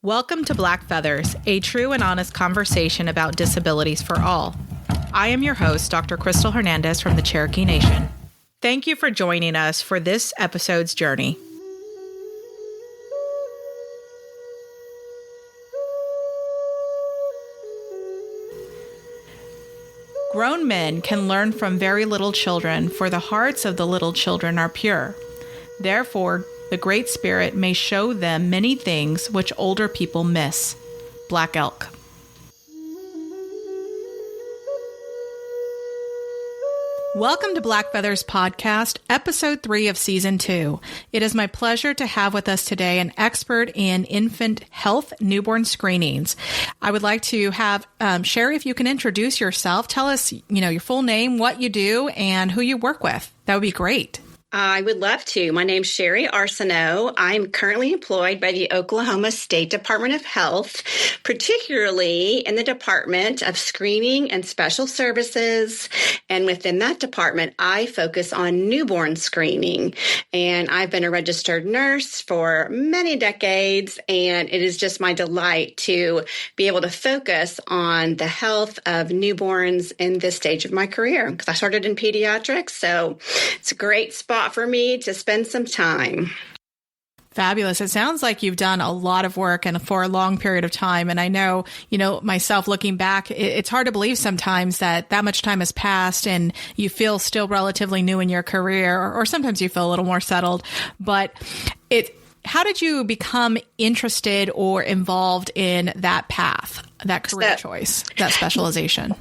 Welcome to Black Feathers, a true and honest conversation about disabilities for all. I am your host, Dr. Crystal Hernandez from the Cherokee Nation. Thank you for joining us for this episode's journey. Grown men can learn from very little children, for the hearts of the little children are pure. Therefore, the Great Spirit may show them many things which older people miss. Black Elk. Welcome to Black Feathers Podcast, Episode 3 of Season 2. It is my pleasure to have with us today an expert in infant health newborn screenings. I would like to have Shari, if you can introduce yourself, tell us, your full name, what you do, and who you work with. That would be great. I would love to. My name's Shari Arceneaux. I'm currently employed by the Oklahoma State Department of Health, particularly in the Department of Screening and Special Services. And within that department, I focus on newborn screening. And I've been a registered nurse for many decades, and it is just my delight to be able to focus on the health of newborns in this stage of my career, because I started in pediatrics, so it's a great spot for me to spend some time. Fabulous. It sounds like you've done a lot of work and for a long period of time. And I know, myself looking back, it's hard to believe sometimes that much time has passed and you feel still relatively new in your career, or sometimes you feel a little more settled. But how did you become interested or involved in that path, that career choice, that specialization?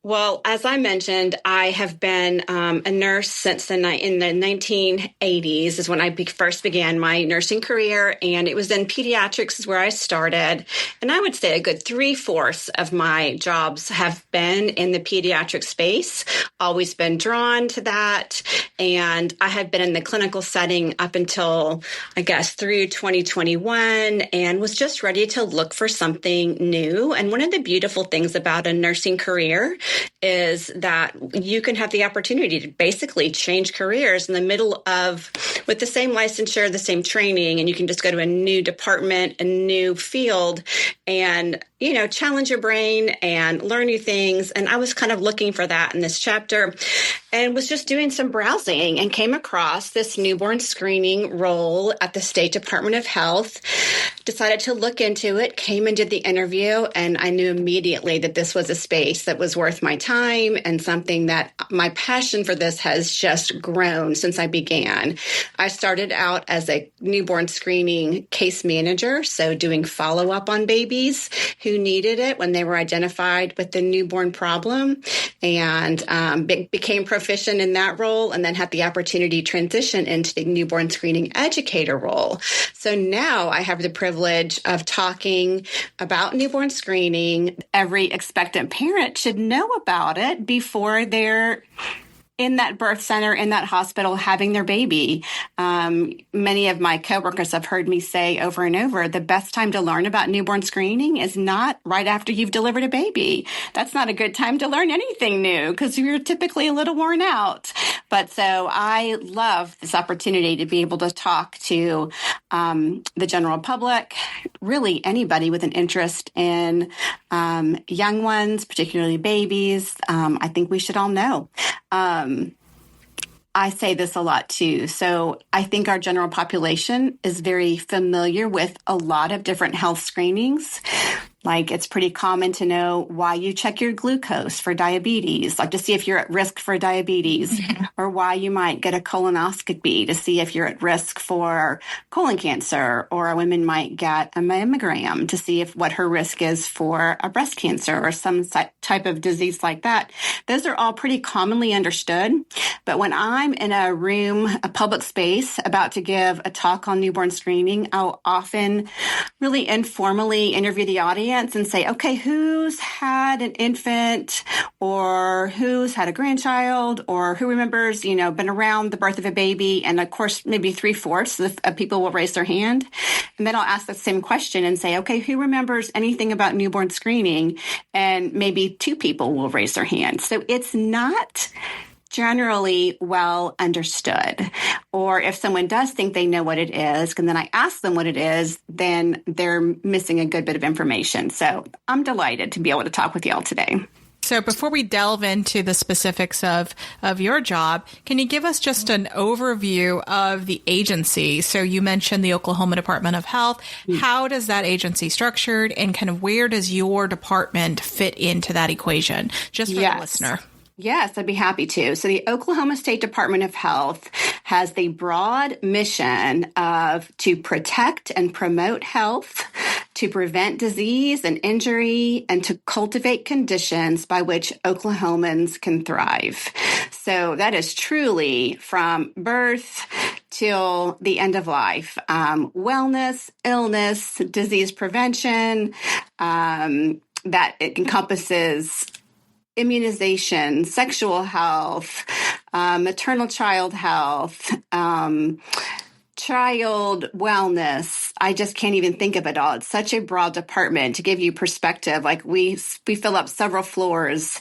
Well, as I mentioned, I have been a nurse since in the 1980s is when I first began my nursing career, and it was in pediatrics is where I started. And I would say a good 3/4 of my jobs have been in the pediatric space, always been drawn to that. And I had been in the clinical setting up until, I guess, through 2021, and was just ready to look for something new. And one of the beautiful things about a nursing career is that you can have the opportunity to basically change careers in the middle of, with the same licensure, the same training, and you can just go to a new department, a new field, and challenge your brain and learn new things. And I was kind of looking for that in this chapter and was just doing some browsing and came across this newborn screening role at the State Department of Health. Decided to look into it, came and did the interview, and I knew immediately that this was a space that was worth my time and something that my passion for this has just grown since I began. I started out as a newborn screening case manager, so doing follow-up on babies who needed it when they were identified with the newborn problem, and became proficient in that role, and then had the opportunity to transition into the newborn screening educator role. So now I have the privilege of talking about newborn screening. Every expectant parent should know about it before they're in that birth center, in that hospital, having their baby. Many of my coworkers have heard me say over and over, the best time to learn about newborn screening is not right after you've delivered a baby. That's not a good time to learn anything new because you're typically a little worn out. But so I love this opportunity to be able to talk to the general public, really anybody with an interest in young ones, particularly babies. I think we should all know. I say this a lot too. So I think our general population is very familiar with a lot of different health screenings. Like it's pretty common to know why you check your glucose for diabetes, like to see if you're at risk for diabetes, or why you might get a colonoscopy to see if you're at risk for colon cancer, or a woman might get a mammogram to see if what her risk is for a breast cancer or some type of disease like that. Those are all pretty commonly understood. But when I'm in a room, a public space, about to give a talk on newborn screening, I'll often really informally interview the audience and say, okay, who's had an infant, or who's had a grandchild, or who remembers, been around the birth of a baby? And of course, maybe 3/4 of people will raise their hand. And then I'll ask the same question and say, okay, who remembers anything about newborn screening? And maybe 2 people will raise their hand. So it's not generally well understood. Or if someone does think they know what it is, and then I ask them what it is, then they're missing a good bit of information. So I'm delighted to be able to talk with y'all today. So before we delve into the specifics of your job, can you give us just an overview of the agency? So you mentioned the Oklahoma Department of Health. How does that agency structured, and kind of where does your department fit into that equation? Just for the listener. Yes, I'd be happy to. So the Oklahoma State Department of Health has the broad mission of to protect and promote health, to prevent disease and injury, and to cultivate conditions by which Oklahomans can thrive. So that is truly from birth till the end of life. Wellness, illness, disease prevention, that it encompasses immunization, sexual health, maternal child health, child wellness. I just can't even think of it all. It's such a broad department. To give you perspective, like we fill up several floors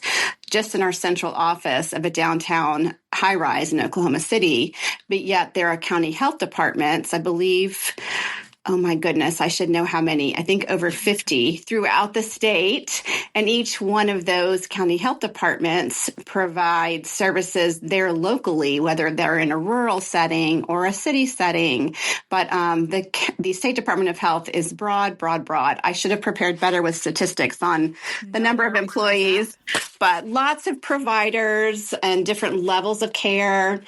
just in our central office of a downtown high rise in Oklahoma City, but yet there are county health departments, I believe. Oh my goodness, I should know how many. I think over 50 throughout the state. And each one of those county health departments provide services there locally, whether they're in a rural setting or a city setting. But the State Department of Health is broad. I should have prepared better with statistics on the number of employees, but lots of providers and different levels of care.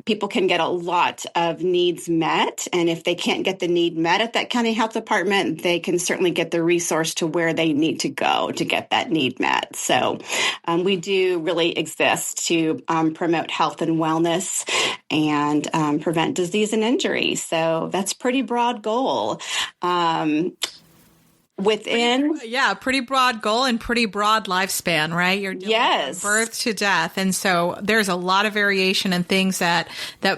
People can get a lot of needs met. And if they can't get the need met at that county health department, they can certainly get the resource to where they need to go to get that need met. So we do really exist to promote health and wellness and prevent disease and injury. So that's a pretty broad goal. Pretty broad goal and pretty broad lifespan, right? You're dealing from birth to death. And so there's a lot of variation and things that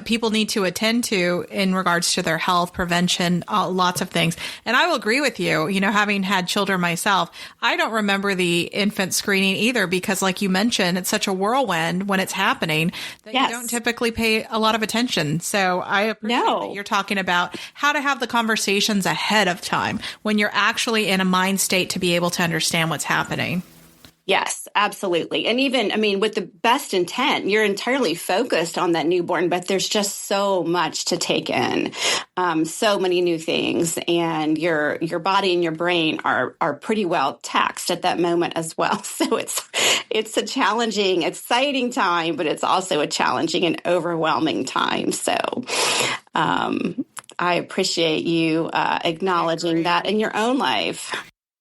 people need to attend to in regards to their health, prevention, lots of things. And I will agree with you, having had children myself, I don't remember the infant screening either, because like you mentioned, it's such a whirlwind when it's happening that you don't typically pay a lot of attention. So I appreciate that you're talking about how to have the conversations ahead of time when you're actually in a mind state to be able to understand what's happening. Yes, absolutely. And even, with the best intent, you're entirely focused on that newborn, but there's just so much to take in, so many new things, and your body and your brain are pretty well taxed at that moment as well. So it's a challenging, exciting time, but it's also a challenging and overwhelming time. So I appreciate you acknowledging that in your own life.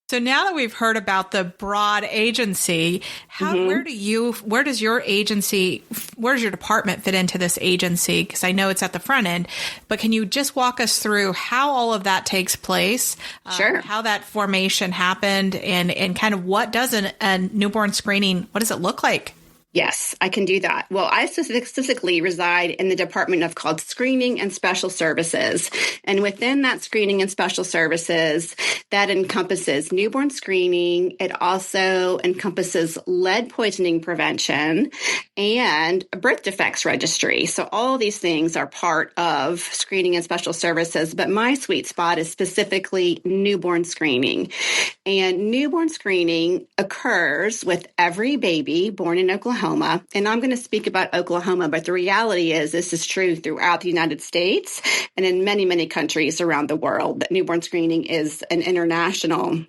So now that we've heard about the broad agency, where does your department fit into this agency? Because I know it's at the front end, but can you just walk us through how all of that takes place? Sure. How that formation happened and kind of what does a newborn screening, what does it look like? Yes, I can do that. Well, I specifically reside in the department called Screening and Special Services. And within that Screening and Special Services, that encompasses newborn screening. It also encompasses lead poisoning prevention and a birth defects registry. So all these things are part of Screening and Special Services, but my sweet spot is specifically newborn screening. And newborn screening occurs with every baby born in Oklahoma. And I'm going to speak about Oklahoma, but the reality is this is true throughout the United States and in many, many countries around the world, that newborn screening is an international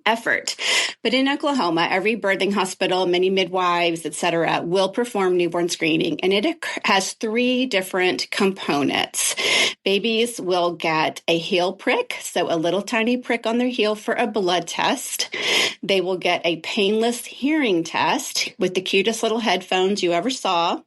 effort. But in Oklahoma, every birthing hospital, many midwives, et cetera, will perform newborn screening, and it has three different components. Babies will get a heel prick, so a little tiny prick on their heel for a blood test. They will get a painless hearing test with the cutest little headphones you ever saw,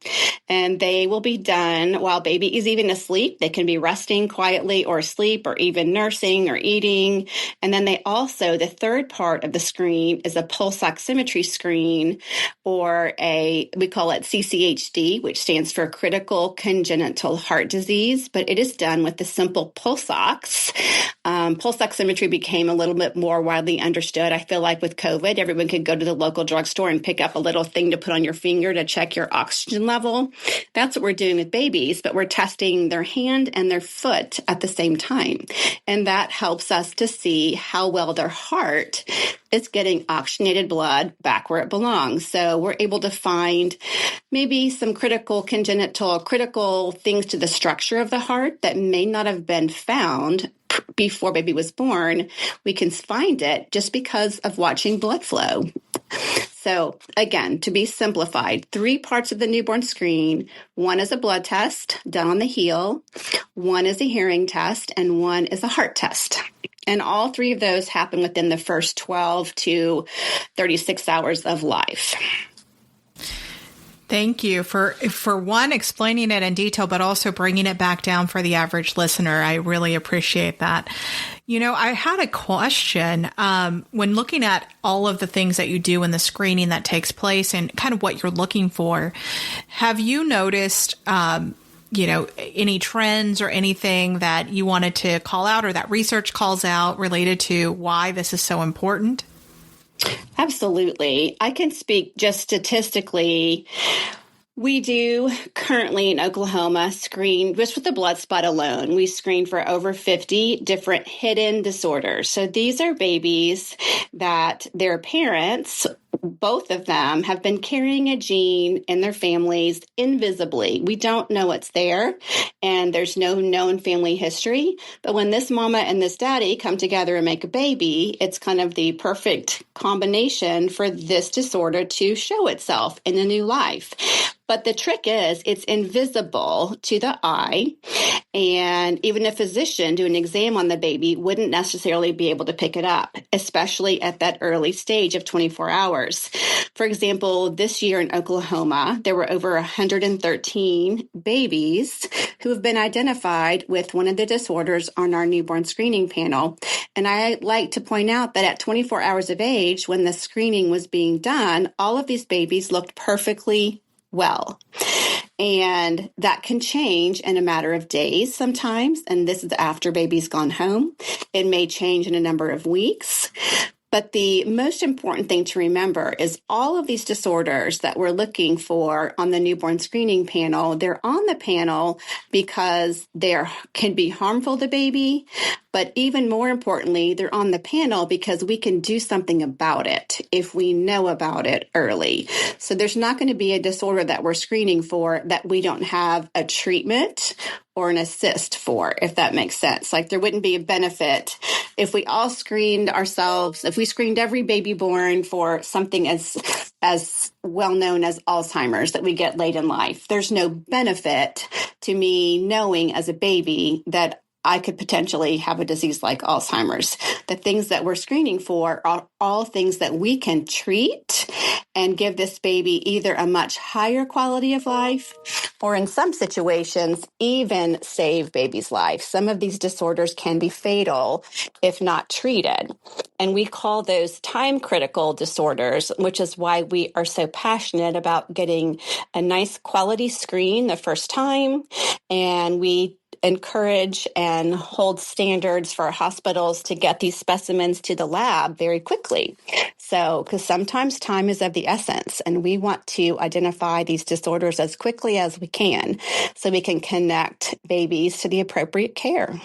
and they will be done while baby is even asleep. They can be resting quietly or asleep or even nursing or eating. And then they also, the third part of the screen is a pulse oximetry screen, or we call it CCHD, which stands for critical congenital heart disease, but it is done with the simple pulse ox. Pulse oximetry became a little bit more widely understood. I feel like with COVID, everyone could go to the local drugstore and pick up a little thing to put on your finger to check your oxygen level. That's what we're doing with babies, but we're testing their hand and their foot at the same time. And that helps us to see how well their heart is getting oxygenated blood back where it belongs. So we're able to find maybe some critical things to the structure of the heart that may not have been found before baby was born. We can find it just because of watching blood flow. So again, to be simplified, 3 parts of the newborn screen. 1 is a blood test done on the heel, 1 is a hearing test, and 1 is a heart test. And all 3 of those happen within the first 12 to 36 hours of life. Thank you for one, explaining it in detail, but also bringing it back down for the average listener. I really appreciate that. I had a question when looking at all of the things that you do in the screening that takes place and kind of what you're looking for. Have you noticed, any trends or anything that you wanted to call out or that research calls out related to why this is so important? Absolutely. I can speak just statistically. We do currently in Oklahoma screen, just with the blood spot alone, we screen for over 50 different hidden disorders. So these are babies that their parents, both of them, have been carrying a gene in their families invisibly. We don't know it's there, and there's no known family history. But when this mama and this daddy come together and make a baby, it's kind of the perfect combination for this disorder to show itself in a new life. But the trick is it's invisible to the eye, and even a physician doing an exam on the baby wouldn't necessarily be able to pick it up, especially at that early stage of 24 hours. For example, this year in Oklahoma, there were over 113 babies who have been identified with one of the disorders on our newborn screening panel. And I like to point out that at 24 hours of age, when the screening was being done, all of these babies looked perfectly well. And that can change in a matter of days sometimes. And this is after baby's gone home. It may change in a number of weeks. But the most important thing to remember is all of these disorders that we're looking for on the newborn screening panel, they're on the panel because they can be harmful to baby. But even more importantly, they're on the panel because we can do something about it if we know about it early. So there's not going to be a disorder that we're screening for that we don't have a treatment or an assist for, if that makes sense. Like there wouldn't be a benefit if we all screened ourselves, if we screened every baby born for something as well known as Alzheimer's that we get late in life. There's no benefit to me knowing as a baby that I could potentially have a disease like Alzheimer's. The things that we're screening for are all things that we can treat and give this baby either a much higher quality of life or in some situations, even save baby's life. Some of these disorders can be fatal if not treated. And we call those time-critical disorders, which is why we are so passionate about getting a nice quality screen the first time. And we encourage and hold standards for hospitals to get these specimens to the lab very quickly. So, because sometimes time is of the essence, and we want to identify these disorders as quickly as we can so we can connect babies to the appropriate care.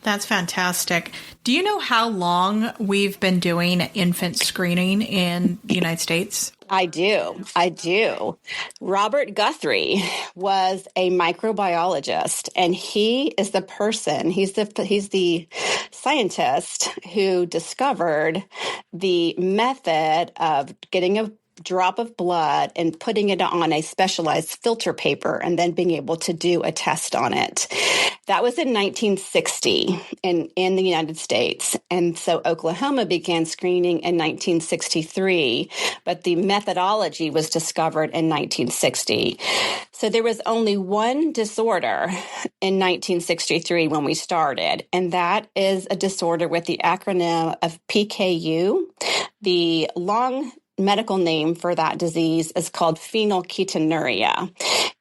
That's fantastic. Do you know how long we've been doing infant screening in the United States? I do. Robert Guthrie was a microbiologist, and he is the person, he's the scientist who discovered the method of getting a drop of blood and putting it on a specialized filter paper and then being able to do a test on it. That was in 1960 in the United States. And so Oklahoma began screening in 1963, but the methodology was discovered in 1960. So there was only one disorder in 1963 when we started, and that is a disorder with the acronym of PKU. The long medical name for that disease is called phenylketonuria.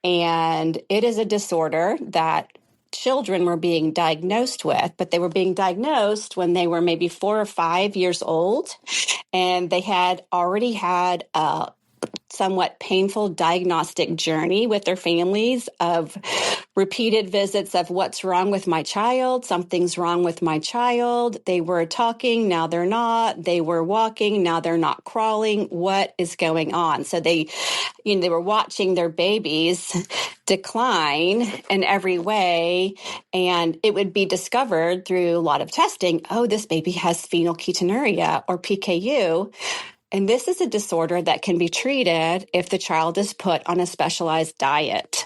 And it is a disorder that children were being diagnosed with, but they were being diagnosed when they were maybe 4 or 5 years old, and they had already had a somewhat painful diagnostic journey with their families of repeated visits of what's wrong with my child, something's wrong with my child. They were talking, now they're not. They were walking, now they're not crawling. What is going on? So they were watching their babies decline in every way, and it would be discovered through a lot of testing. Oh, this baby has phenylketonuria or PKU. And this is a disorder that can be treated if the child is put on a specialized diet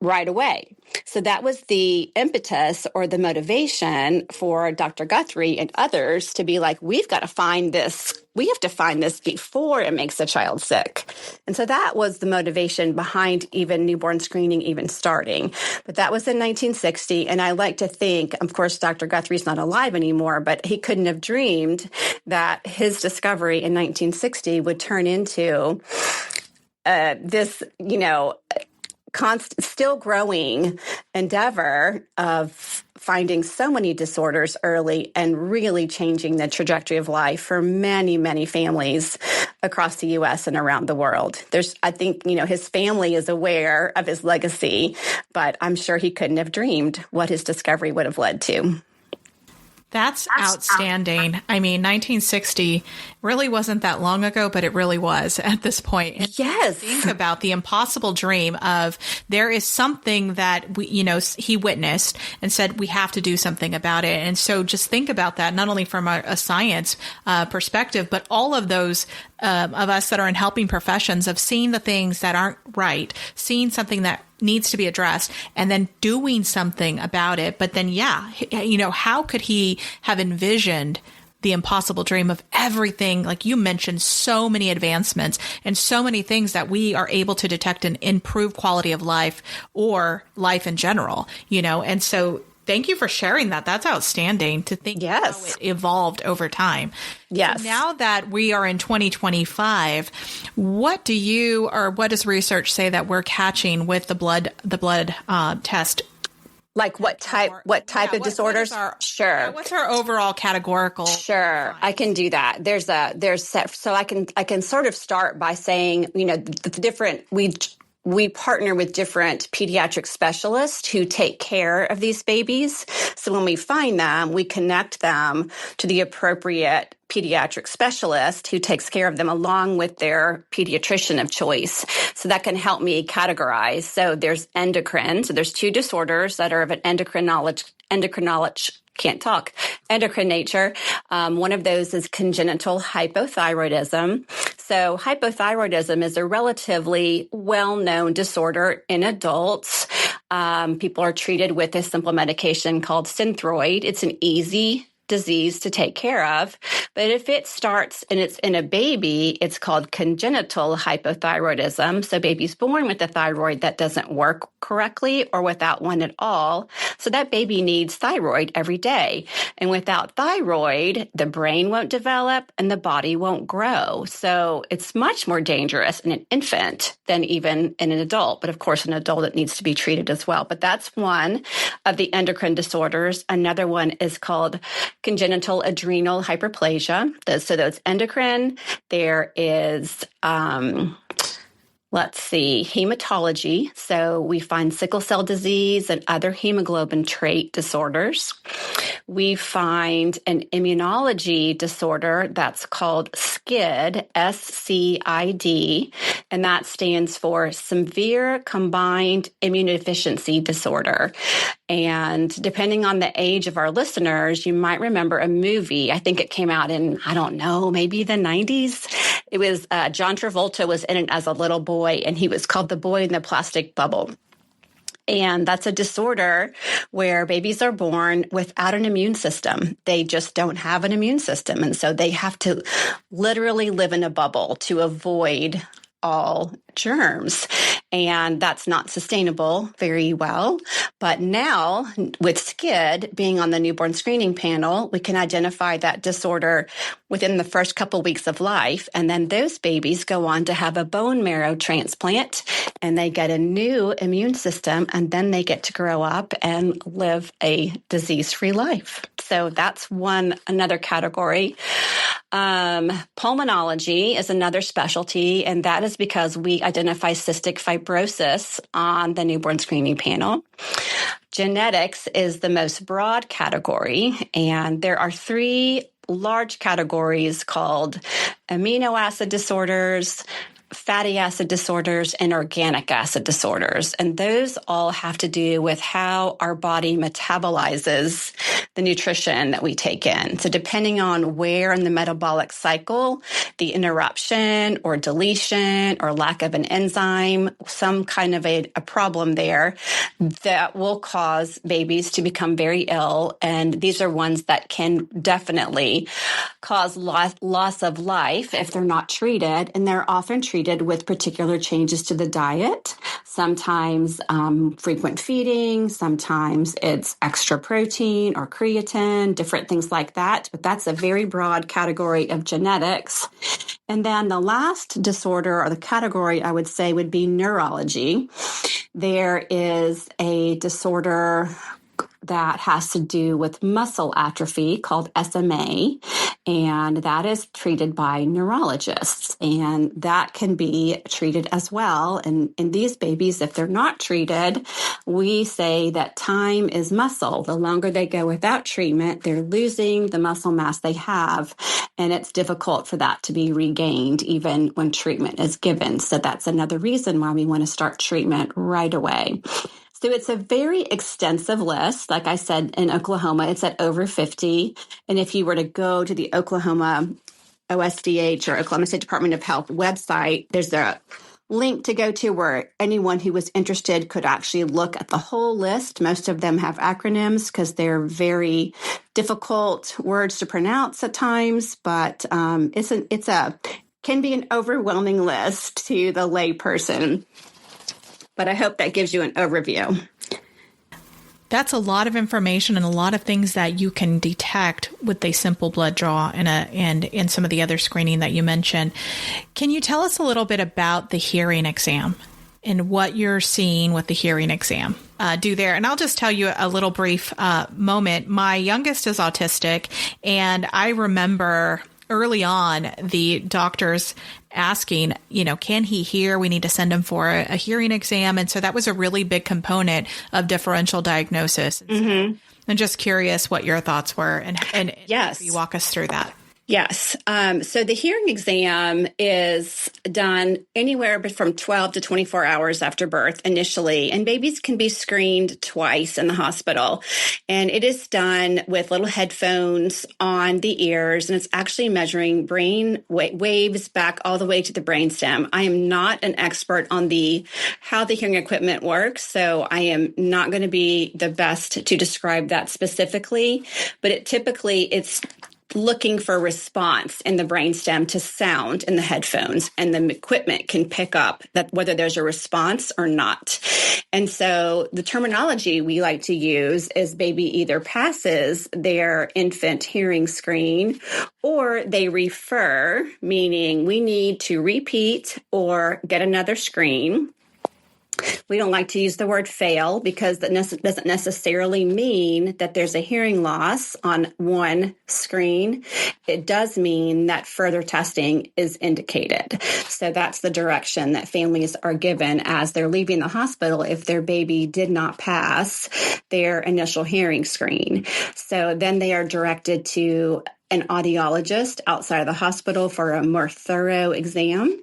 right away. So that was the impetus or the motivation for Dr. Guthrie and others to be like, we've got to find this. We have to find this before it makes a child sick. And so that was the motivation behind even newborn screening even starting. But that was in 1960. And I like to think, of course, Dr. Guthrie's not alive anymore, but he couldn't have dreamed that his discovery in 1960 would turn into this, still growing endeavor of finding so many disorders early and really changing the trajectory of life for many, many families across the U.S. and around the world. I think, his family is aware of his legacy, but I'm sure he couldn't have dreamed what his discovery would have led to. That's outstanding. I mean, 1960 really wasn't that long ago, but it really was at this point. And yes. Think about the impossible dream of there is something that he witnessed and said, we have to do something about it. And so just think about that, not only from a science perspective, but all of those of us that are in helping professions of seeing the things that aren't right, seeing something that needs to be addressed and then doing something about it. But then, how could he have envisioned the impossible dream of everything? Like you mentioned, so many advancements and so many things that we are able to detect and improve quality of life or life in general, and so thank you for sharing that. That's outstanding to think how it evolved over time. Yes. So now that we are in 2025, what does research say that we're catching with the blood test? Like what type of disorders? Sure. What's our overall categorical? Sure. I can do that. So I can sort of start by saying, the different, we partner with different pediatric specialists who take care of these babies. So when we find them, we connect them to the appropriate pediatric specialist who takes care of them along with their pediatrician of choice. So that can help me categorize. So there's endocrine. So there's 2 disorders that are of an endocrine nature. One of those is congenital hypothyroidism. So hypothyroidism is a relatively well-known disorder in adults. People are treated with a simple medication called Synthroid. It's an easy disease to take care of. But if it starts and it's in a baby, it's called congenital hypothyroidism. So baby's born with a thyroid that doesn't work correctly or without one at all. So that baby needs thyroid every day. And without thyroid, the brain won't develop and the body won't grow. So it's much more dangerous in an infant than even in an adult. But of course, an adult, it needs to be treated as well. But that's one of the endocrine disorders. Another one is called congenital adrenal hyperplasia. So that's endocrine. There is, hematology. So we find sickle cell disease and other hemoglobin trait disorders. We find an immunology disorder that's called SCID, SCID, and that stands for Severe Combined Immunodeficiency Disorder. And depending on the age of our listeners, you might remember a movie. I think it came out in, maybe the 90s. It was John Travolta was in it as a little boy, and he was called The Boy in the Plastic Bubble. And that's a disorder where babies are born without an immune system. They just don't have an immune system. And so they have to literally live in a bubble to avoid all germs. And that's not sustainable very well. But now with SCID being on the newborn screening panel, we can identify that disorder within the first couple weeks of life. And then those babies go on to have a bone marrow transplant and they get a new immune system, and then they get to grow up and live a disease-free life. So that's another category. Pulmonology is another specialty, and that is because we identify cystic fibrosis on the newborn screening panel. Genetics is the most broad category, and there are 3 large categories called amino acid disorders, fatty acid disorders, and organic acid disorders. And those all have to do with how our body metabolizes the nutrition that we take in. So depending on where in the metabolic cycle, the interruption or deletion or lack of an enzyme, some kind of a problem there, that will cause babies to become very ill. And these are ones that can definitely cause loss of life if they're not treated. And they're often treated with particular changes to the diet, sometimes frequent feeding, sometimes it's extra protein or creatine, different things like that. But that's a very broad category of genetics. And then the last disorder or the category I would say would be neurology. There is a disorder that has to do with muscle atrophy called SMA, and that is treated by neurologists, and that can be treated as well. And in these babies, if they're not treated, we say that time is muscle. The longer they go without treatment, they're losing the muscle mass they have, and it's difficult for that to be regained even when treatment is given. So that's another reason why we want to start treatment right away. So it's a very extensive list. Like I said, in Oklahoma, it's at over 50. And if you were to go to the Oklahoma OSDH or Oklahoma State Department of Health website, there's a link to go to where anyone who was interested could actually look at the whole list. Most of them have acronyms because they're very difficult words to pronounce at times, but can be an overwhelming list to the layperson. But I hope that gives you an overview. That's a lot of information and a lot of things that you can detect with a simple blood draw and in some of the other screening that you mentioned. Can you tell us a little bit about the hearing exam and what you're seeing with the hearing exam do there? And I'll just tell you a little brief moment. My youngest is autistic, and I remember early on the doctors asking, can he hear? We need to send him for a hearing exam. And so that was a really big component of differential diagnosis. Mm-hmm. I'm just curious what your thoughts were and yes. You walk us through that. Yes. So the hearing exam is done anywhere from 12 to 24 hours after birth initially, and babies can be screened twice in the hospital. And it is done with little headphones on the ears, and it's actually measuring brain waves back all the way to the brainstem. I am not an expert on how the hearing equipment works, so I am not going to be the best to describe that specifically, but it's looking for response in the brainstem to sound in the headphones, and the equipment can pick up that whether there's a response or not. And so the terminology we like to use is baby either passes their infant hearing screen or they refer, meaning we need to repeat or get another screen. We don't like to use the word fail because that doesn't necessarily mean that there's a hearing loss on one screen. It does mean that further testing is indicated. So that's the direction that families are given as they're leaving the hospital if their baby did not pass their initial hearing screen. So then they are directed to an audiologist outside of the hospital for a more thorough exam.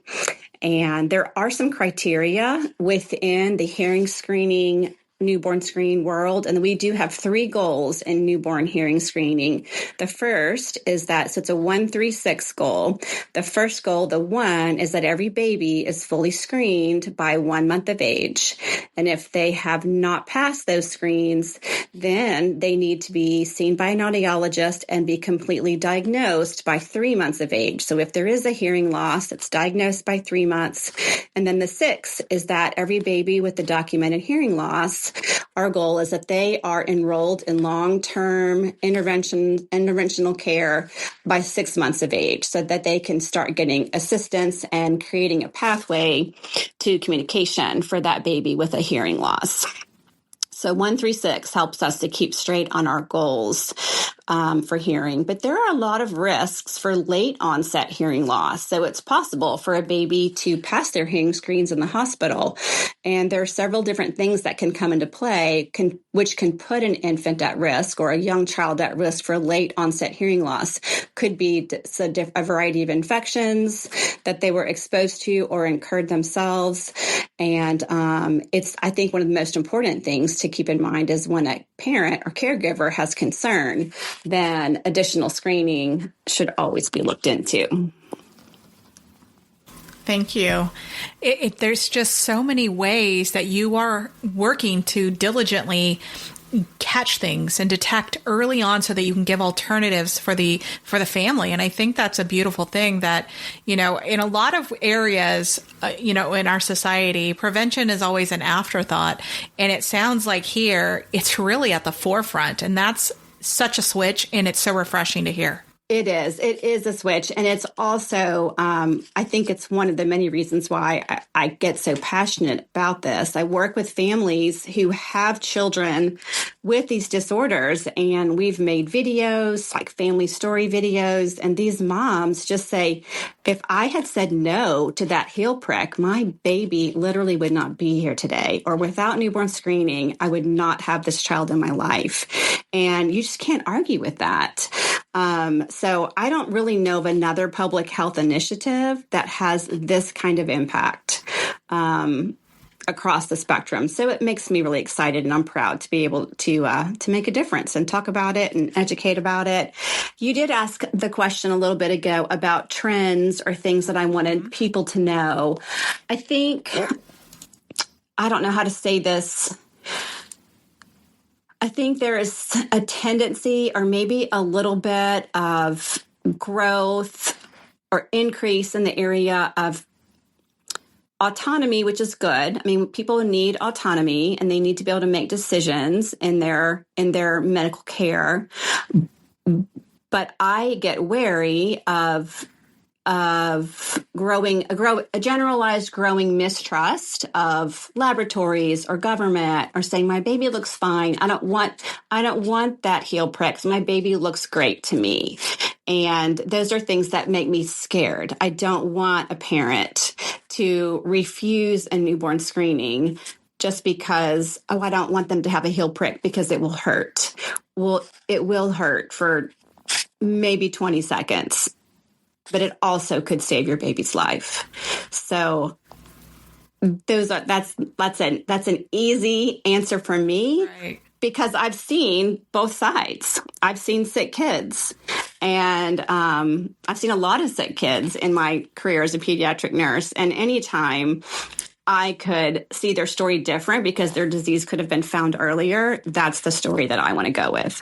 And there are some criteria within the hearing screening newborn screening world. And we do have 3 goals in newborn hearing screening. The first is that, so it's a 1-3-6 goal. The first goal, the 1, is that every baby is fully screened by 1 month of age. And if they have not passed those screens, then they need to be seen by an audiologist and be completely diagnosed by 3 months of age. So if there is a hearing loss, it's diagnosed by 3 months. And then the 6 is that every baby with the documented hearing loss, our goal is that they are enrolled in long-term interventional care by 6 months of age so that they can start getting assistance and creating a pathway to communication for that baby with a hearing loss. So 1-3-6 helps us to keep straight on our goals for hearing. But there are a lot of risks for late onset hearing loss. So it's possible for a baby to pass their hearing screens in the hospital. And there are several different things that can come into play, which can put an infant at risk or a young child at risk for late onset hearing loss. Could be a variety of infections that they were exposed to or incurred themselves. And it's, I think, one of the most important things to keep in mind is when a parent or caregiver has concern, then additional screening should always be looked into. Thank you. There's just so many ways that you are working to diligently catch things and detect early on so that you can give alternatives for the family. And I think that's a beautiful thing that, in a lot of areas, in our society, prevention is always an afterthought. And it sounds like here it's really at the forefront. And that's such a switch. And it's so refreshing to hear. It is a switch. And it's also, I think it's one of the many reasons why I get so passionate about this. I work with families who have children with these disorders, and we've made videos, like family story videos. And these moms just say, if I had said no to that heel prick, my baby literally would not be here today. Or without newborn screening, I would not have this child in my life. And you just can't argue with that. So I don't really know of another public health initiative that has this kind of impact across the spectrum. So it makes me really excited, and I'm proud to be able to make a difference and talk about it and educate about it. You did ask the question a little bit ago about trends or things that I wanted people to know. I think, I don't know how to say this. I think there is a tendency or maybe a little bit of growth or increase in the area of autonomy, which is good. I mean, people need autonomy and they need to be able to make decisions in their medical care. But I get wary of a generalized growing mistrust of laboratories or government, or saying my baby looks fine. I don't want that heel prick. My baby looks great to me. And those are things that make me scared. I don't want a parent to refuse a newborn screening just because, I don't want them to have a heel prick because it will hurt. Well, it will hurt for maybe 20 seconds. But it also could save your baby's life. So that's an easy answer for me, right? Because I've seen both sides. I've seen sick kids, and I've seen a lot of sick kids in my career as a pediatric nurse. And anytime I could see their story different because their disease could have been found earlier, that's the story that I want to go with.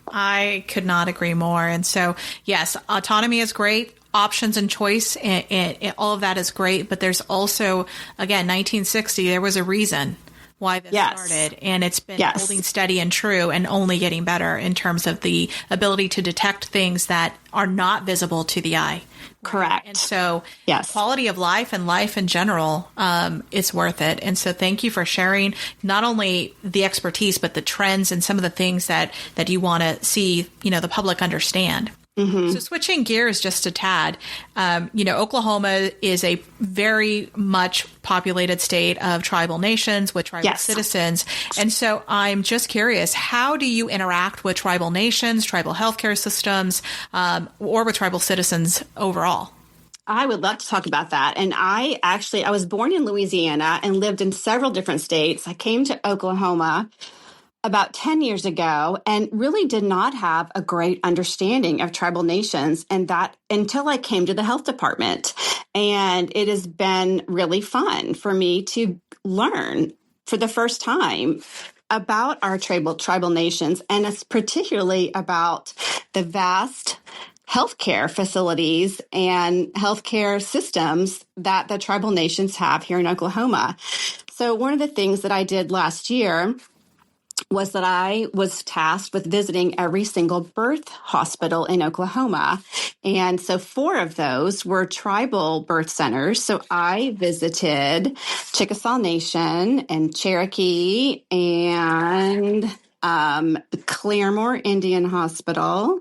I could not agree more. And so, yes, autonomy is great. Options and choice, and all of that is great. But there's also, again, 1960, there was a reason why this started. And it's been holding steady and true and only getting better in terms of the ability to detect things that are not visible to the eye. Correct. And so quality of life and life in general, is worth it. And so thank you for sharing not only the expertise, but the trends and some of the things that you want to see, the public understand. Mm-hmm. So switching gears just a tad, Oklahoma is a very much populated state of tribal nations with tribal citizens. And so I'm just curious, how do you interact with tribal nations, tribal healthcare systems, or with tribal citizens overall? I would love to talk about that. And I was born in Louisiana and lived in several different states. I came to Oklahoma about 10 years ago and really did not have a great understanding of tribal nations, and that until I came to the health department. And it has been really fun for me to learn for the first time about our tribal nations, and it's particularly about the vast healthcare facilities and healthcare systems that the tribal nations have here in Oklahoma. So one of the things that I did last year was that I was tasked with visiting every single birth hospital in Oklahoma. And so 4 of those were tribal birth centers. So I visited Chickasaw Nation and Cherokee and Claremore Indian Hospital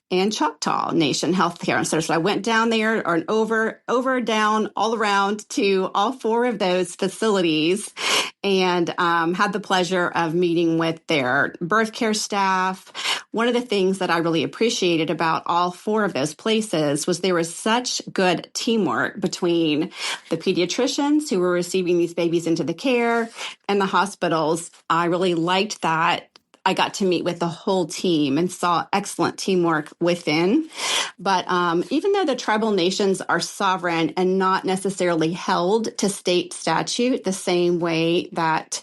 and Choctaw Nation Healthcare Center. So I went down there and over, down, all around to all 4 of those facilities and had the pleasure of meeting with their birth care staff. One of the things that I really appreciated about all 4 of those places was there was such good teamwork between the pediatricians who were receiving these babies into the care and the hospitals. I really liked that. I got to meet with the whole team and saw excellent teamwork within. But even though the tribal nations are sovereign and not necessarily held to state statute the same way that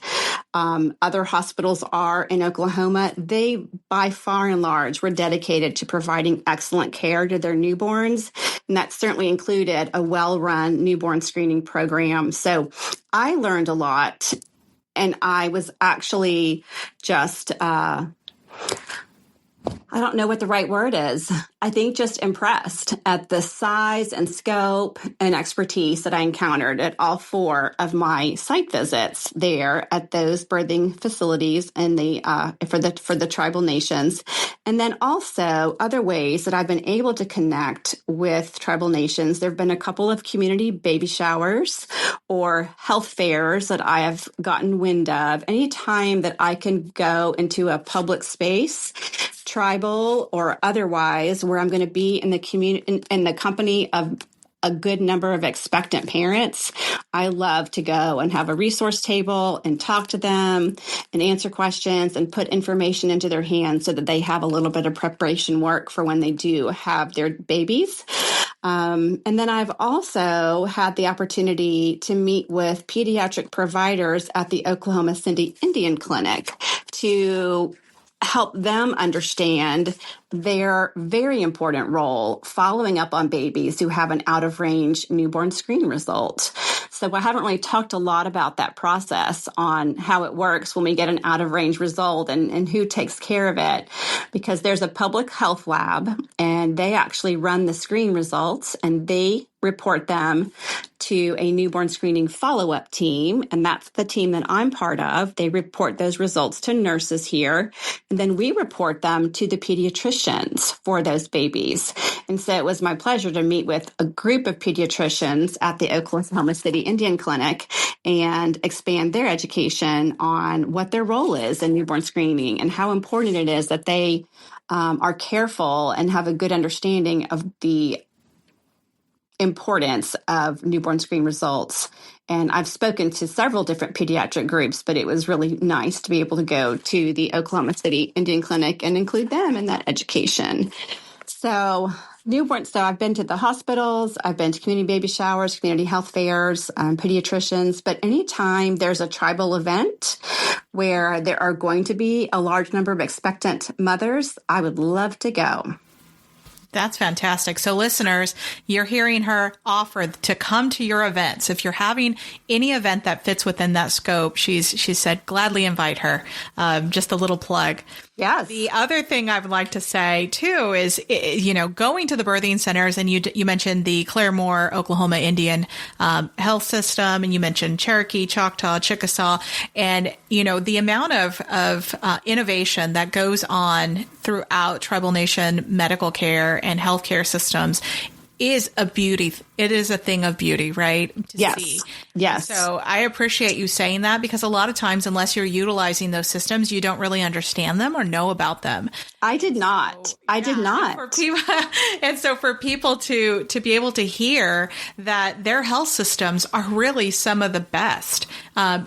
other hospitals are in Oklahoma, they by far and large were dedicated to providing excellent care to their newborns. And that certainly included a well-run newborn screening program. So I learned a lot. And I was actually just, I don't know what the right word is. I think just impressed at the size and scope and expertise that I encountered at all 4 of my site visits there at those birthing facilities and for the tribal nations. And then also other ways that I've been able to connect with tribal nations. There have been a couple of community baby showers or health fairs that I have gotten wind of. Anytime that I can go into a public space, tribal or otherwise, where I'm going to be in the community, in the company of a good number of expectant parents, I love to go and have a resource table and talk to them and answer questions and put information into their hands so that they have a little bit of preparation work for when they do have their babies. And then I've also had the opportunity to meet with pediatric providers at the Oklahoma City Indian Clinic to help them understand their very important role following up on babies who have an out-of-range newborn screen result. So I haven't really talked a lot about that process on how it works when we get an out-of-range result and who takes care of it, because there's a public health lab and they actually run the screen results and they report them to a newborn screening follow-up team, and that's the team that I'm part of. They report those results to nurses here, and then we report them to the pediatricians for those babies. And so it was my pleasure to meet with a group of pediatricians at the Oklahoma City Indian Clinic and expand their education on what their role is in newborn screening and how important it is that they are careful and have a good understanding of the importance of newborn screen results. And I've spoken to several different pediatric groups, but it was really nice to be able to go to the Oklahoma City Indian Clinic and include them in that education. So I've been to the hospitals, I've been to community baby showers, community health fairs, pediatricians, but anytime there's a tribal event where there are going to be a large number of expectant mothers, I would love to go. That's fantastic. So listeners, you're hearing her offer to come to your events. If you're having any event that fits within that scope, she said, gladly invite her. Just a little plug. Yes. The other thing I would like to say too is, going to the birthing centers, and you mentioned the Claremore, Oklahoma Indian health system, and you mentioned Cherokee, Choctaw, Chickasaw, and the amount of innovation that goes on throughout tribal nation medical care and healthcare systems is a beauty. It is a thing of beauty, right? To Yes. see. Yes. So I appreciate you saying that, because a lot of times, unless you're utilizing those systems, you don't really understand them or know about them. I did not. So, I did not. For people, and so for people to be able to hear that their health systems are really some of the best,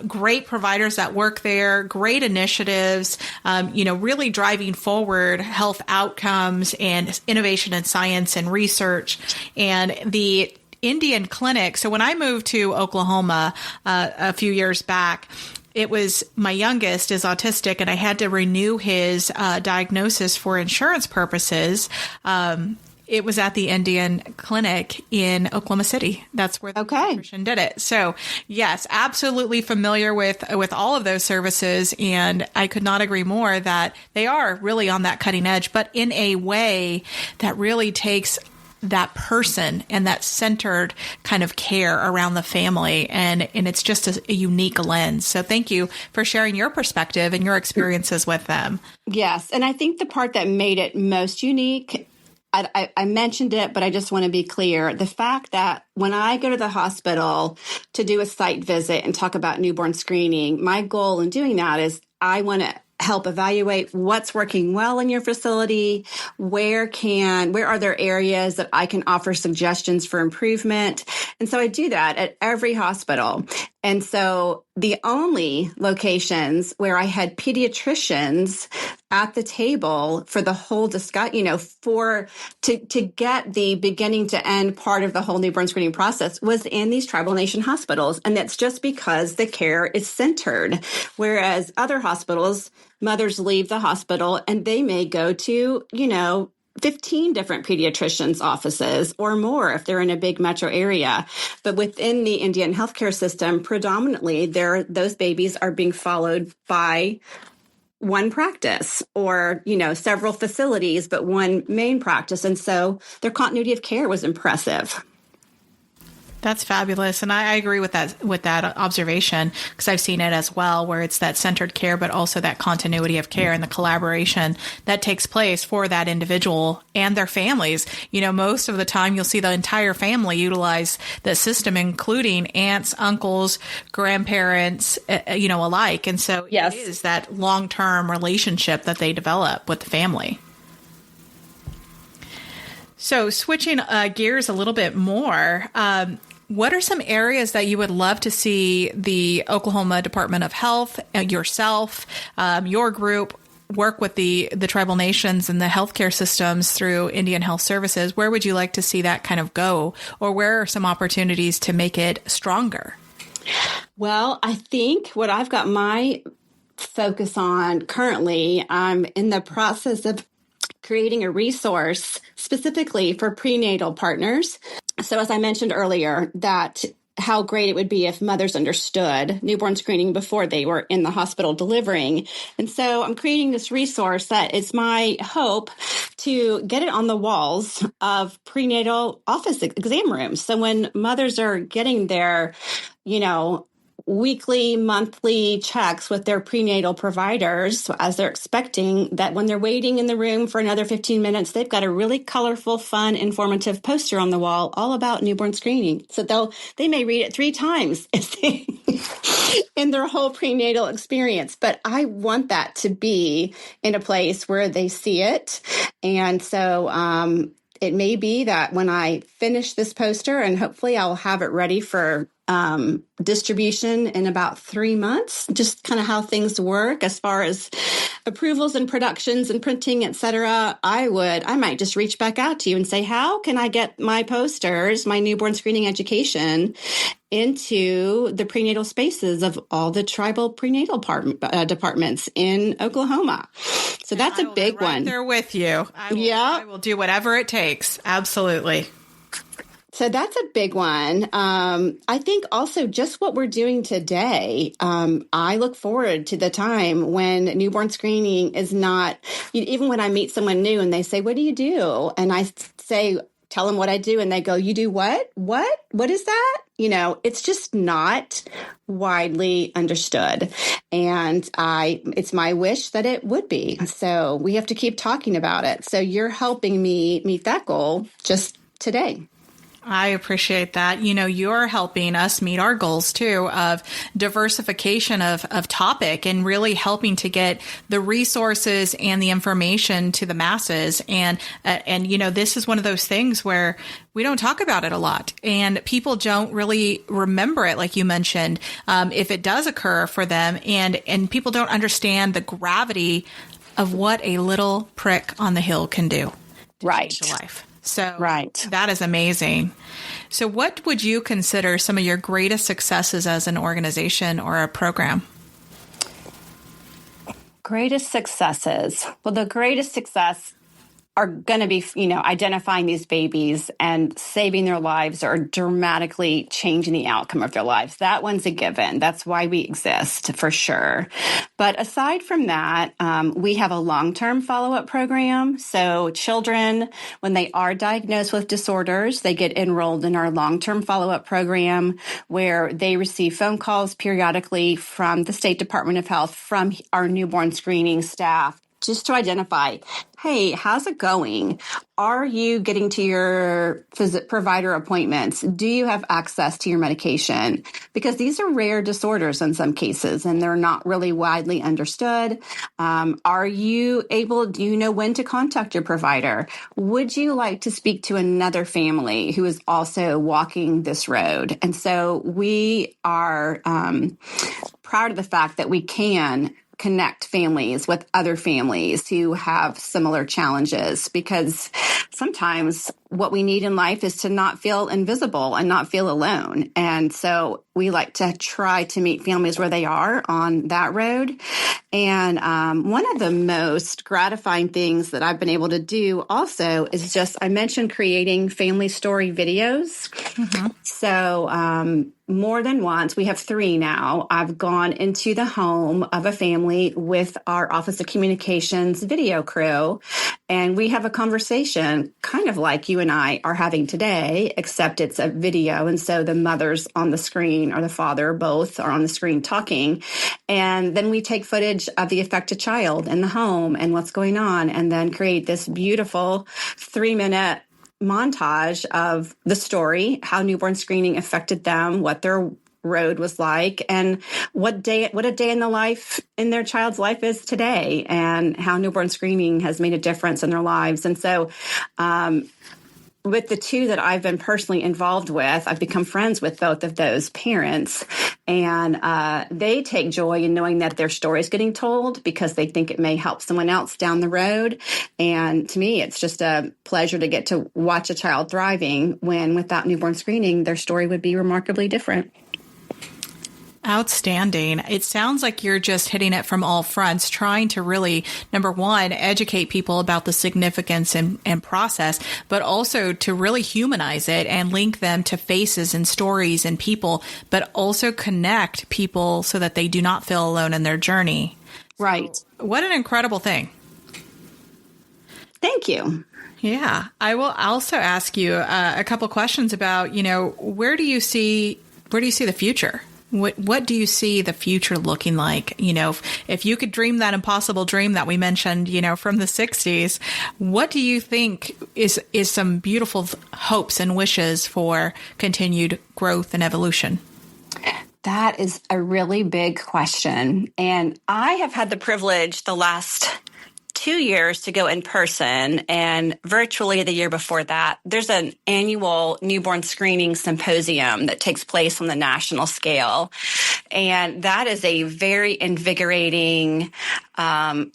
great providers that work there, great initiatives, really driving forward health outcomes and innovation in science and research. And the Indian clinic. So when I moved to Oklahoma a few years back, it was my youngest is autistic, and I had to renew his diagnosis for insurance purposes. It was at the Indian clinic in Oklahoma City. That's where the pediatrician did it. So yes, absolutely familiar with all of those services. And I could not agree more that they are really on that cutting edge, but in a way that really takes that person and that centered kind of care around the family. And it's just a unique lens. So thank you for sharing your perspective and your experiences with them. Yes. And I think the part that made it most unique, I mentioned it, but I just want to be clear. The fact that when I go to the hospital to do a site visit and talk about newborn screening, my goal in doing that is I want to help evaluate what's working well in your facility, where are there areas that I can offer suggestions for improvement. And so I do that at every hospital. And so the only locations where I had pediatricians at the table for the whole discussion, to get the beginning to end part of the whole newborn screening process was in these tribal nation hospitals. And that's just because the care is centered. Whereas other hospitals, mothers leave the hospital and they may go to, 15 different pediatricians' offices or more if they're in a big metro area. But within the Indian healthcare system, predominantly, those babies are being followed by one practice or, several facilities, but one main practice. And so their continuity of care was impressive. That's fabulous. And I agree with that observation, because I've seen it as well, where it's that centered care, but also that continuity of care and the collaboration that takes place for that individual and their families. Most of the time you'll see the entire family utilize the system, including aunts, uncles, grandparents, alike. And so It is that long-term relationship that they develop with the family. So switching gears a little bit more, what are some areas that you would love to see the Oklahoma Department of Health, yourself, your group work with the tribal nations and the healthcare systems through Indian Health Services? Where would you like to see that kind of go? Or where are some opportunities to make it stronger? Well, I think what I've got my focus on currently, I'm in the process of creating a resource specifically for prenatal partners. So as I mentioned earlier, that how great it would be if mothers understood newborn screening before they were in the hospital delivering. And so I'm creating this resource that it's my hope to get it on the walls of prenatal office exam rooms. So when mothers are getting their, weekly, monthly checks with their prenatal providers as they're expecting, that when they're waiting in the room for another 15 minutes, they've got a really colorful, fun, informative poster on the wall all about newborn screening. So they may read it 3 times in their whole prenatal experience. But I want that to be in a place where they see it. And so it may be that when I finish this poster, and hopefully I'll have it ready for distribution in about 3 months, just kind of how things work as far as approvals and productions and printing, et cetera. I might just reach back out to you and say, how can I get my posters, my newborn screening education into the prenatal spaces of all the tribal prenatal departments in Oklahoma? So that's a big one. There with you. I will do whatever it takes. Absolutely. So that's a big one. I think also just what we're doing today, I look forward to the time when newborn screening is not, even when I meet someone new and they say, what do you do? And I say, tell them what I do. And they go, you do what? What is that? It's just not widely understood. And it's my wish that it would be. So we have to keep talking about it. So you're helping me meet that goal just today. I appreciate that. You're helping us meet our goals too of diversification of topic and really helping to get the resources and the information to the masses. And this is one of those things where we don't talk about it a lot and people don't really remember it. Like you mentioned, if it does occur for them and people don't understand the gravity of what a little prick on the hill can do to change the life. So that is amazing. So what would you consider some of your greatest successes as an organization or a program? Greatest successes. Well, the greatest success are going to be, identifying these babies and saving their lives or dramatically changing the outcome of their lives. That one's a given. That's why we exist, for sure. But aside from that, we have a long-term follow-up program. So children, when they are diagnosed with disorders, they get enrolled in our long-term follow-up program where they receive phone calls periodically from the State Department of Health, from our newborn screening staff, just to identify, hey, how's it going? Are you getting to your provider appointments? Do you have access to your medication? Because these are rare disorders in some cases, and they're not really widely understood. Do you know when to contact your provider? Would you like to speak to another family who is also walking this road? And so we are proud of the fact that we can connect families with other families who have similar challenges, because sometimes what we need in life is to not feel invisible and not feel alone. And so we like to try to meet families where they are on that road. And one of the most gratifying things that I've been able to do also is I mentioned creating family story videos. Mm-hmm. So more than once, we have 3 now, I've gone into the home of a family with our Office of Communications video crew, and we have a conversation kind of like you and I are having today, except it's a video. And so the mother's on the screen, or the father, both are on the screen talking. And then we take footage of the affected child in the home and what's going on, and then create this beautiful 3-minute montage of the story, how newborn screening affected them, what their road was like, and what a day in their child's life is today, and how newborn screening has made a difference in their lives. And so with the 2 that I've been personally involved with, I've become friends with both of those parents, and they take joy in knowing that their story is getting told because they think it may help someone else down the road. And to me, it's just a pleasure to get to watch a child thriving when without newborn screening, their story would be remarkably different. Outstanding. It sounds like you're just hitting it from all fronts, trying to really, number one, educate people about the significance and process, but also to really humanize it and link them to faces and stories and people, but also connect people so that they do not feel alone in their journey. Right. So, what an incredible thing. Thank you. Yeah. I will also ask you a couple questions about, where do you see the future? What do you see the future looking like? If you could dream that impossible dream that we mentioned, from the 60s, what do you think is some beautiful hopes and wishes for continued growth and evolution? That is a really big question. And I have had the privilege the last 2 years to go in person, and virtually the year before that, there's an annual newborn screening symposium that takes place on the national scale. And that is a very invigorating,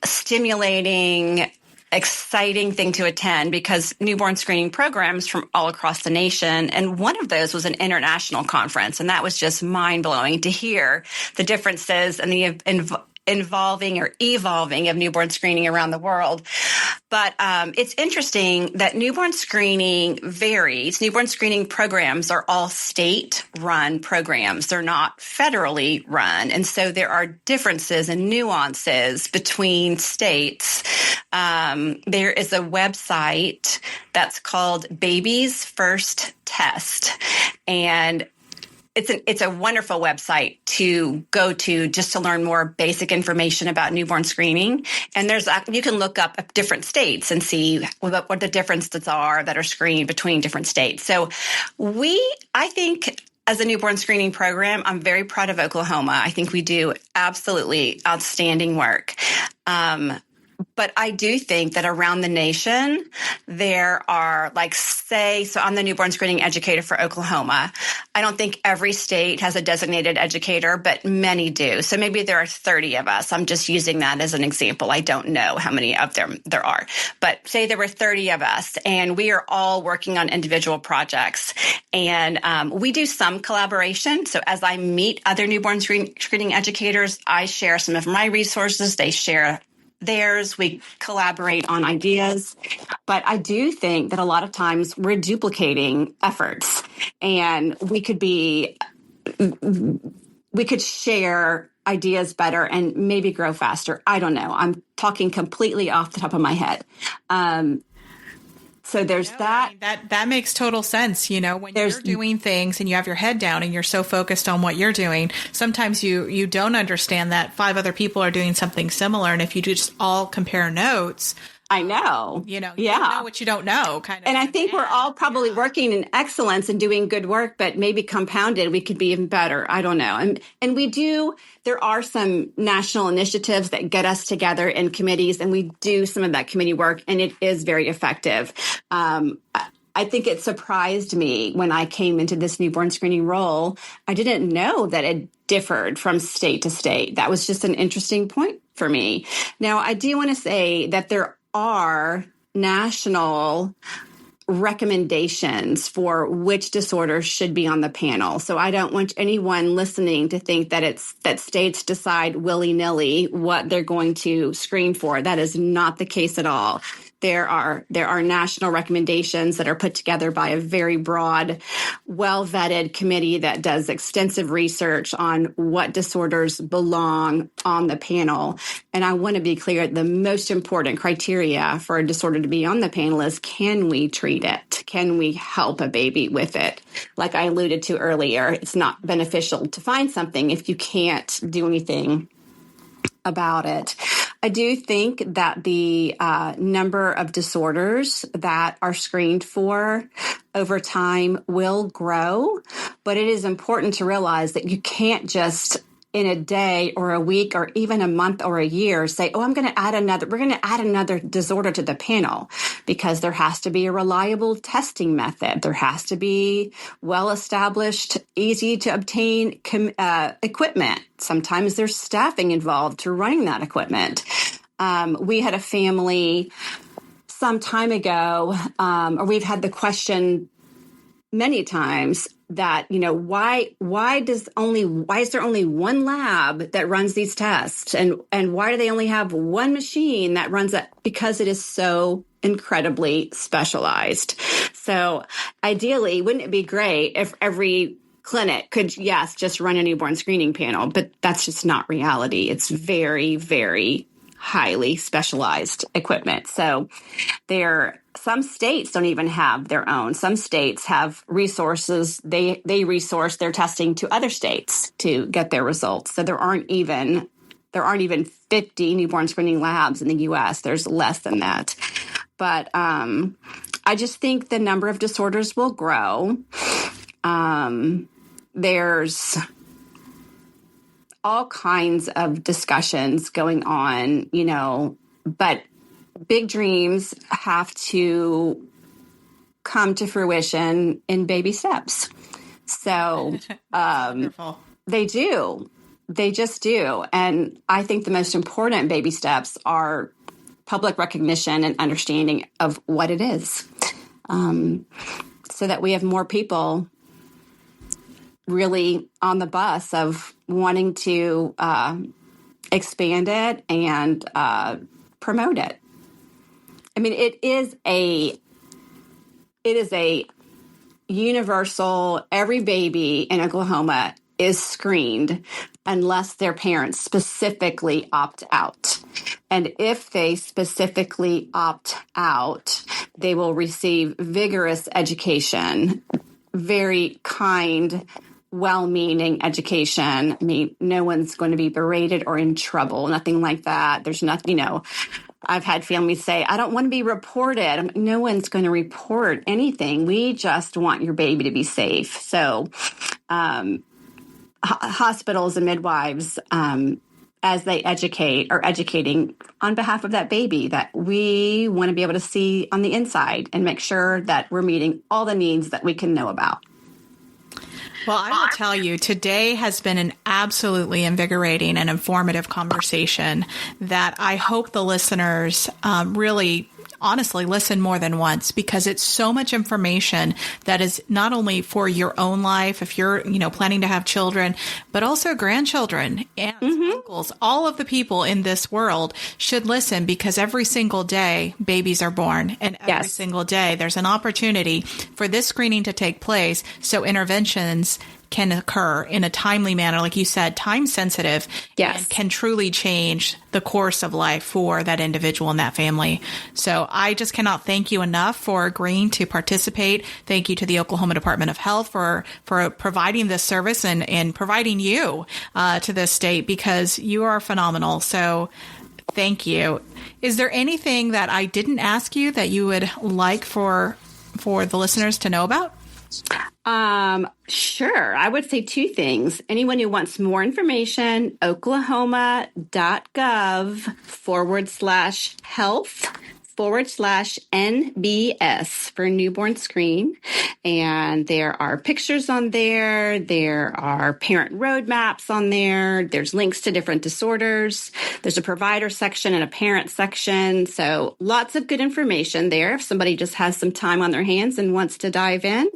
stimulating, exciting thing to attend, because newborn screening programs from all across the nation. And one of those was an international conference. And that was just mind blowing to hear the differences and the evolving of newborn screening around the world. But it's interesting that newborn screening varies. Newborn screening programs are all state-run programs. They're not federally run. And so there are differences and nuances between states. There is a website that's called Baby's First Test. And it's a wonderful website to go to just to learn more basic information about newborn screening. And you can look up different states and see what the differences are that are screened between different states. So I think as a newborn screening program, I'm very proud of Oklahoma. I think we do absolutely outstanding work. But I do think that around the nation, there are so I'm the newborn screening educator for Oklahoma. I don't think every state has a designated educator, but many do. So maybe there are 30 of us. I'm just using that as an example. I don't know how many of them there are, but say there were 30 of us and we are all working on individual projects, and we do some collaboration. So as I meet other newborn screening educators, I share some of my resources. They share theirs. We collaborate on ideas. But I do think that a lot of times we're duplicating efforts, and we could share ideas better and maybe grow faster. I don't know. I'm talking completely off the top of my head. So there's that. I mean, that makes total sense. When you're doing things and you have your head down and you're so focused on what you're doing, sometimes you don't understand that 5 other people are doing something similar. And if you just all compare notes, I know. You don't know what you don't know, kind of. And I think we're all probably working in excellence and doing good work, but maybe compounded, we could be even better. I don't know. And there are some national initiatives that get us together in committees, and we do some of that committee work, and it is very effective. I think it surprised me when I came into this newborn screening role. I didn't know that it differed from state to state. That was just an interesting point for me. Now, I do want to say that there are national recommendations for which disorders should be on the panel. So I don't want anyone listening to think that states decide willy-nilly what they're going to screen for. That is not the case at all. There are national recommendations that are put together by a very broad, well-vetted committee that does extensive research on what disorders belong on the panel. And I want to be clear, the most important criteria for a disorder to be on the panel is, can we treat it? Can we help a baby with it? Like I alluded to earlier, it's not beneficial to find something if you can't do anything about it. I do think that the number of disorders that are screened for over time will grow, but it is important to realize that you can't just in a day or a week or even a month or a year say, we're going to add another disorder to the panel, because there has to be a reliable testing method. There has to be well-established, easy to obtain equipment. Sometimes there's staffing involved to running that equipment. We had a family some time ago, or we've had the question many times that, why is there only one lab that runs these tests? And why do they only have one machine that runs it? Because it is so incredibly specialized. So ideally, wouldn't it be great if every clinic could, yes, just run a newborn screening panel? But that's just not reality. It's very, very highly specialized equipment. So some states don't even have their own. Some states have resources. They resource their testing to other states to get their results. So there aren't even 50 newborn screening labs in the U.S. There's less than that. But I just think the number of disorders will grow. There's all kinds of discussions going on, but big dreams have to come to fruition in baby steps. So they do. They just do. And I think the most important baby steps are public recognition and understanding of what it is, so that we have more people really on the bus of wanting to expand it and promote it. I mean, it is a universal, every baby in Oklahoma is screened unless their parents specifically opt out. And if they specifically opt out, they will receive vigorous education, very kind well-meaning education. I mean, no one's going to be berated or in trouble, nothing like that. There's nothing, I've had families say, I don't want to be reported. No one's going to report anything. We just want your baby to be safe. So hospitals and midwives, as they educate, are educating on behalf of that baby, that we want to be able to see on the inside and make sure that we're meeting all the needs that we can know about. Well, I will tell you, today has been an absolutely invigorating and informative conversation that I hope the listeners really honestly listen more than once, because it's so much information that is not only for your own life, if you're, planning to have children, but also grandchildren, aunts, uncles, all of the people in this world should listen, because every single day babies are born, and every single day there's an opportunity for this screening to take place so interventions can occur in a timely manner, like you said, time sensitive, and can truly change the course of life for that individual and that family. So I just cannot thank you enough for agreeing to participate. Thank you to the Oklahoma Department of Health for providing this service and providing you to this state, because you are phenomenal. So thank you. Is there anything that I didn't ask you that you would like for the listeners to know about? Sure. I would say two things. Anyone who wants more information, oklahoma.gov/health/NBS for newborn screen. And there are pictures on there. There are parent roadmaps on there. There's links to different disorders. There's a provider section and a parent section. So lots of good information there if somebody just has some time on their hands and wants to dive in.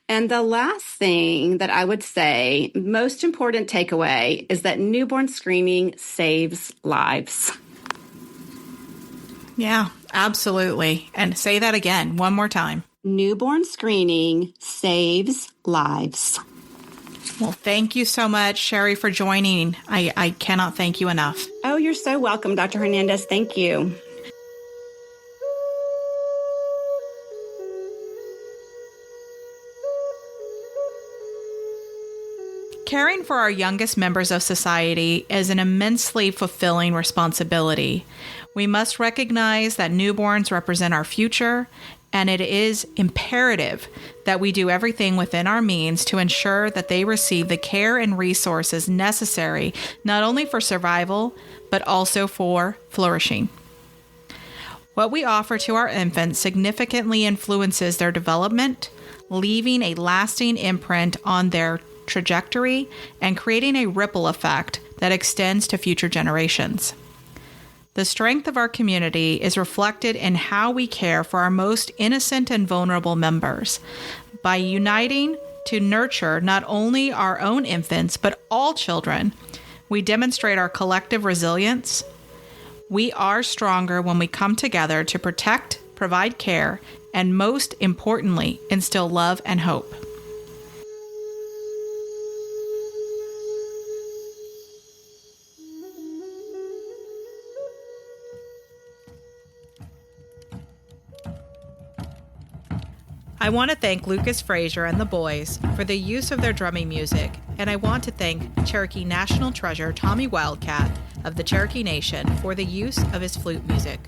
And the last thing that I would say, most important takeaway, is that newborn screening saves lives. Yeah, absolutely. And say that again, one more time. Newborn screening saves lives. Well, thank you so much, Shari, for joining. I cannot thank you enough. Oh, you're so welcome, Dr. Hernandez. Thank you. Caring for our youngest members of society is an immensely fulfilling responsibility. We must recognize that newborns represent our future, and it is imperative that we do everything within our means to ensure that they receive the care and resources necessary not only for survival, but also for flourishing. What we offer to our infants significantly influences their development, leaving a lasting imprint on their trajectory and creating a ripple effect that extends to future generations. The strength of our community is reflected in how we care for our most innocent and vulnerable members. By uniting to nurture not only our own infants, but all children, we demonstrate our collective resilience. We are stronger when we come together to protect, provide care, and most importantly, instill love and hope. I want to thank Lucas Frazier and the boys for the use of their drumming music, and I want to thank Cherokee National Treasure Tommy Wildcat of the Cherokee Nation for the use of his flute music.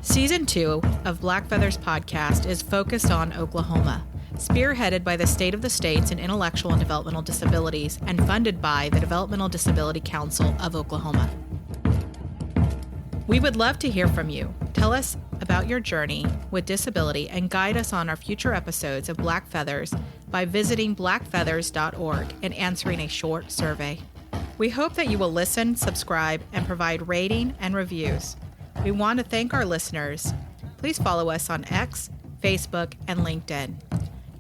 Season 2 of Black Feathers podcast is focused on Oklahoma, spearheaded by the State of the States in Intellectual and Developmental Disabilities and funded by the Developmental Disability Council of Oklahoma. We would love to hear from you. Tell us about your journey with disability and guide us on our future episodes of Black Feathers by visiting blackfeathers.org and answering a short survey. We hope that you will listen, subscribe, and provide rating and reviews. We want to thank our listeners. Please follow us on X, Facebook, and LinkedIn.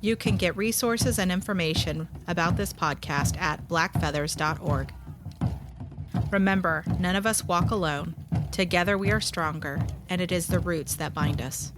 You can get resources and information about this podcast at blackfeathers.org. Remember, none of us walk alone. Together we are stronger, and it is the roots that bind us.